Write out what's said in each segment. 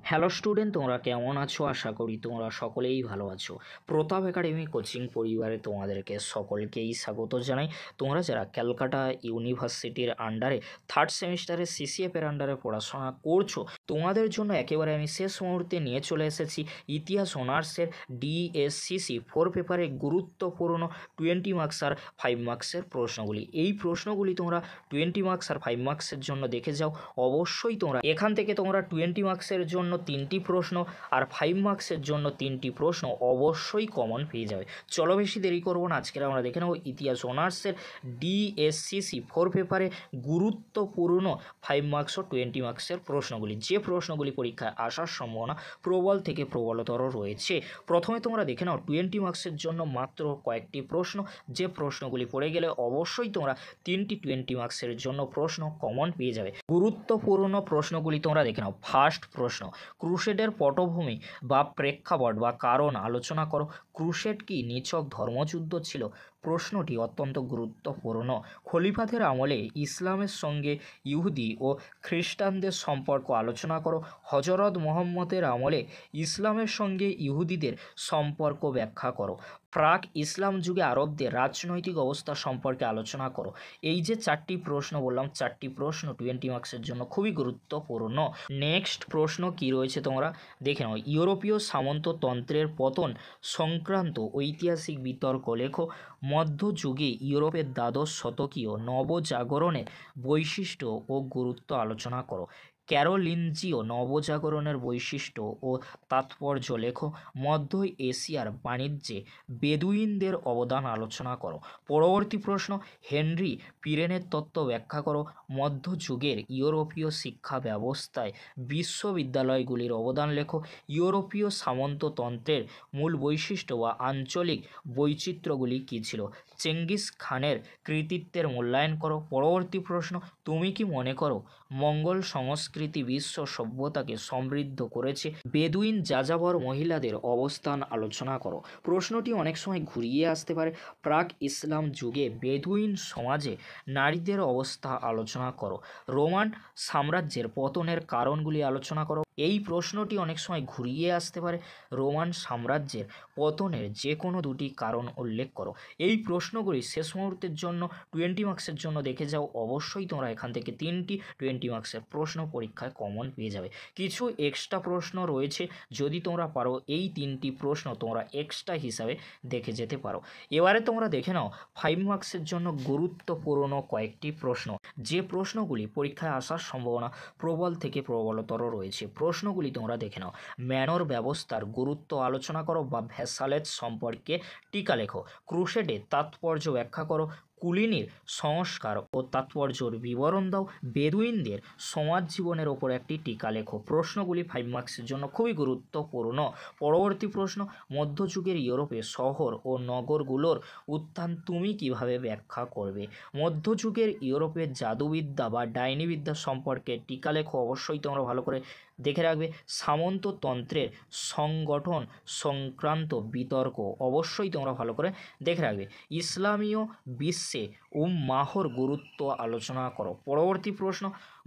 Hello student, তোমরা কেমন আছো? আশা করি তোমরা সকলেই ভালো আছো। প্রতাপ একাডেমি কোচিং পরিবারে তোমাদেরকে সকলকেই স্বাগত জানাই। তোমরা যারা ক্যালকাটা ইউনিভার্সিটির আন্ডারে থার্ড সেমিস্টারে সিসিএফের আন্ডারে পড়াশোনা করছো, তোমাদের জন্য একেবারে আমি শেষ মুহূর্তে নিয়ে চলে এসেছি ইতিহাস অনার্সের ডিএসসিসি 4 পেপারে গুরুত্বপূর্ণ 20 মার্কস আর 5 মার্কসের প্রশ্নগুলি। এই প্রশ্নগুলি তোমরা 20 মার্কস আর 5 মার্কসের জন্য দেখে যাও। অবশ্যই তোমরা এখান থেকে তোমরা 20 মার্কসের জন্য 3টি প্রশ্ন আর 5 মার্কসের জন্য 3টি প্রশ্ন অবশ্যই কমন পেয়ে যাবে। চলো বেশি দেরি করবো না, আজকে আমরা দেখে নেব ইতিহাস অনার্সের ডিএসসিসি 4 পেপারে গুরুত্বপূর্ণ 5 মার্কস ও 20 মার্কসের প্রশ্নগুলি, যে প্রশ্নগুলি পরীক্ষায় আসার সম্ভাবনা প্রবল থেকে প্রবলতর রয়েছে। প্রথমে তোমরা দেখে নাও 20 মার্কসের জন্য মাত্র কয়েকটি প্রশ্ন, যে প্রশ্নগুলি পড়ে গেলে অবশ্যই তোমরা 3টি 20 মার্কসের জন্য প্রশ্ন কমন পেয়ে যাবে। গুরুত্বপূর্ণ প্রশ্নগুলি তোমরা দেখে নাও। ফার্স্ট প্রশ্ন, ক্রুসেডের পটভূমি বা প্রেক্ষাপট বা কারণ আলোচনা করো। ক্রুসেড কি নিছক ধর্মযুদ্ধ ছিল? প্রশ্নটি অত্যন্ত গুরুত্বপূর্ণ। খলিফাদের আমলে ইসলামের সঙ্গে ইহুদি ও খ্রিস্টানদের সম্পর্ক আলোচনা করো। হজরত মুহাম্মদের আমলে ইসলামের সঙ্গে ইহুদিদের সম্পর্ক ব্যাখ্যা করো। প্রাক ইসলাম যুগে আরবদের রাজনৈতিক অবস্থা সম্পর্কে আলোচনা করো। এই যে 4টি প্রশ্ন বললাম, 4টি প্রশ্ন 20 মার্কসের জন্য খুবই গুরুত্বপূর্ণ। নেক্সট প্রশ্ন কি রয়েছে তোমরা দেখে নাও। ইউরোপীয় সামন্ততন্ত্রের পতন সংক্রান্ত ঐতিহাসিক বিতর্ক লেখো। মধ্যযুগে ইউরোপের দ্বাদশ শতকীয় নবজাগরণের বৈশিষ্ট্য ও গুরুত্ব আলোচনা করো। ক্যারোলিনজীয় নবজাগরণের বৈশিষ্ট্য ও তাৎপর্য লেখো। মধ্য এশিয়ার বাণিজ্যে বেদুইনদের অবদান আলোচনা করো। পরবর্তী প্রশ্ন, হেনরি পিরেনের তত্ত্ব ব্যাখ্যা করো। মধ্যযুগের ইউরোপীয় শিক্ষা ব্যবস্থায় বিশ্ববিদ্যালয়গুলির অবদান লেখো। ইউরোপীয় সামন্ততন্ত্রের মূল বৈশিষ্ট্য বা আঞ্চলিক বৈচিত্র্যগুলি কী ছিল? চেঙ্গিস খানের কৃতিত্বের মূল্যায়ন করো। পরবর্তী প্রশ্ন, তুমি কি মনে করো মঙ্গল সংস্কৃতি বিশ্ব সভ্যতাকে সমৃদ্ধ করেছে? বেদুইন যাযাবর মহিলাদের অবস্থান আলোচনা করো। প্রশ্নটি অনেক সময় ঘুরিয়ে আসতে পারে। প্রাক ইসলাম যুগে বেদুইন সমাজে নারীদের অবস্থা আলোচনা করো। রোমান সাম্রাজ্যের পতনের কারণগুলি আলোচনা করো। এই প্রশ্নটি অনেক সময় ঘুরিয়ে আসতে পারে। রোমান সাম্রাজ্যের পতনের যে কোনো 2টি কারণ উল্লেখ করো। এই প্রশ্নগুলি শেষ মুহূর্তের জন্য 20 মার্কসের জন্য দেখে যাও। অবশ্যই তোমরা এখান থেকে 3টি 20 মার্কসের প্রশ্ন পরীক্ষায় কমন পেয়ে যাবে। কিছু এক্সট্রা প্রশ্ন রয়েছে, যদি তোমরা পারো এই 3টি প্রশ্ন তোমরা এক্সট্রা হিসাবে দেখে যেতে পারো। এবারে তোমরা দেখে নাও 5 মার্কসের জন্য গুরুত্বপূর্ণ কয়েকটি প্রশ্ন, যে প্রশ্নগুলি পরীক্ষায় আসার সম্ভাবনা প্রবল থেকে প্রবলতর রয়েছে। প্রশ্নগুলি তোমরা দেখে নাও। ম্যানর ব্যবস্থার গুরুত্ব আলোচনা করো বা ভ্যাসালেজ সম্পর্কে টিকা লেখো। ক্রুসেডের তাৎপর্য ব্যাখ্যা করো। কুলিনির সংস্কার ও তাৎপর্যর বিবরণ দাও। বেদুইনদের সমাজ জীবনের ওপর একটি টিকা লেখো। প্রশ্নগুলি 5 মার্কসের জন্য খুবই গুরুত্বপূর্ণ। পরবর্তী প্রশ্ন, মধ্যযুগের ইউরোপে শহর ও নগরগুলোর উত্থান তুমি কিভাবে ব্যাখ্যা করবে? মধ্যযুগের ইউরোপের জাদুবিদ্যা বা ডাইনিবিদ্যা সম্পর্কে টিকা লেখো। অবশ্যই তোমরা ভালো করে দেখে রাখবে। সামন্ততন্ত্রের সংগঠন সংক্রান্ত বিতর্ক অবশ্যই তোমরা ভালো করে দেখে রাখবে। ইসলামীয় বিশ্বে উম্মাহর গুরুত্ব আলোচনা করো। পরবর্তী প্রশ্ন,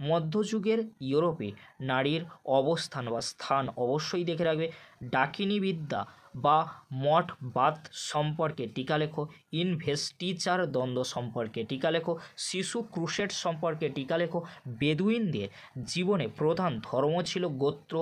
মধ্যযুগের ইউরোপে নারীর অবস্থান বা স্থান অবশ্যই দেখে রাখবে। ডাকিনীবিদ্যা বা মঠবাদ সম্পর্কে টিকা লেখো। ইনভেস্টিচার দ্বন্দ্ব সম্পর্কে টিকা লেখো। শিশু ক্রুসেড সম্পর্কে টিকা লেখো। বেদুইনদের জীবনে প্রধান ধর্ম ছিল গোত্র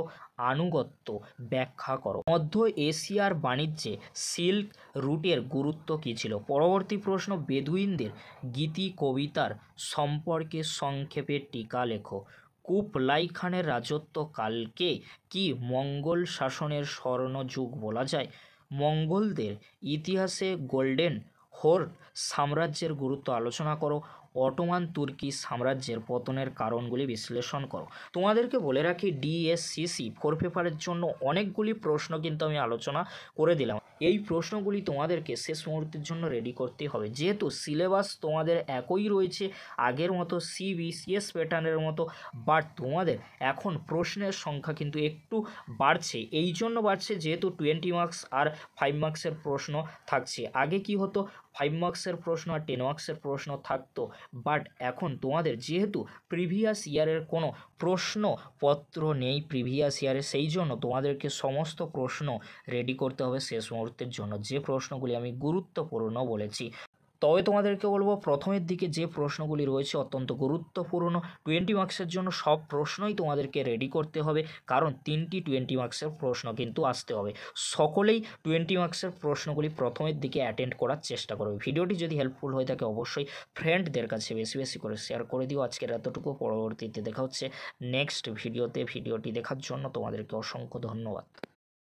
আনুগত্য ব্যাখ্যা করো। মধ্য এশিয়ার বাণিজ্যে সিল্ক রুটের গুরুত্ব কী ছিল? পরবর্তী প্রশ্ন, বেদুইনদের গীতি কবিতার সম্পর্কে সংক্ষেপে টিকা লেখো। কুবলাই খানের রাজত্বকালকে কি মঙ্গল শাসনের স্বর্ণযুগ বলা যায়? মঙ্গলদের ইতিহাসে গোল্ডেন হোর্ড সাম্রাজ্যের গুরুত্ব আলোচনা করো। অটোমান তুর্কি সাম্রাজ্যের পতনের কারণগুলি বিশ্লেষণ করো। তোমাদেরকে বলে রাখি ডিএসসিসি 4 পেপারের জন্য অনেকগুলি প্রশ্ন কিন্তু আমি আলোচনা করে দিলাম। এই প্রশ্নগুলি তোমাদেরকে শেষ মুহূর্তের জন্য রেডি করতে হবে, যেহেতু সিলেবাস তোমাদের একই রয়েছে আগের মতো CBCS প্যাটার্নের মতো, বাট তোমাদের এখন প্রশ্নের সংখ্যা কিন্তু একটু বাড়ছে। এই জন্য বাড়ছে যেহেতু 20 মার্কস আর 5 মার্কসের প্রশ্ন থাকছে। আগে কি হতো, 5 মার্কসের প্রশ্ন আর 10 মার্কসের প্রশ্ন থাকতো, বাট এখন তোমাদের যেহেতু প্রিভিয়াস ইয়ারের কোনো প্রশ্নপত্র নেই প্রিভিয়াস ইয়ারে, সেই জন্য তোমাদেরকে সমস্ত প্রশ্ন রেডি করতে হবে শেষ মুহূর্তের জন্য, যে প্রশ্নগুলি আমি গুরুত্বপূর্ণ বলেছি। তবে তোমাদেরকে বলবো প্রথমের দিকে যে প্রশ্নগুলি রয়েছে অত্যন্ত গুরুত্বপূর্ণ, 20 মার্কসের জন্য সব প্রশ্নই তোমাদেরকে রেডি করতে হবে, কারণ 3টি 20 মার্কসের প্রশ্ন কিন্তু আসতে হবে। সকলেই 20 মার্কসের প্রশ্নগুলি প্রথমের দিকে অ্যাটেন্ড করার চেষ্টা করবে। ভিডিওটি যদি হেল্পফুল হয়ে থাকে অবশ্যই ফ্রেন্ডদের কাছে বেশি বেশি করে শেয়ার করে দিও। আজকের এতটুকু, পরবর্তীতে দেখা হচ্ছে নেক্সট ভিডিওতে। ভিডিওটি দেখার জন্য তোমাদেরকে অসংখ্য ধন্যবাদ।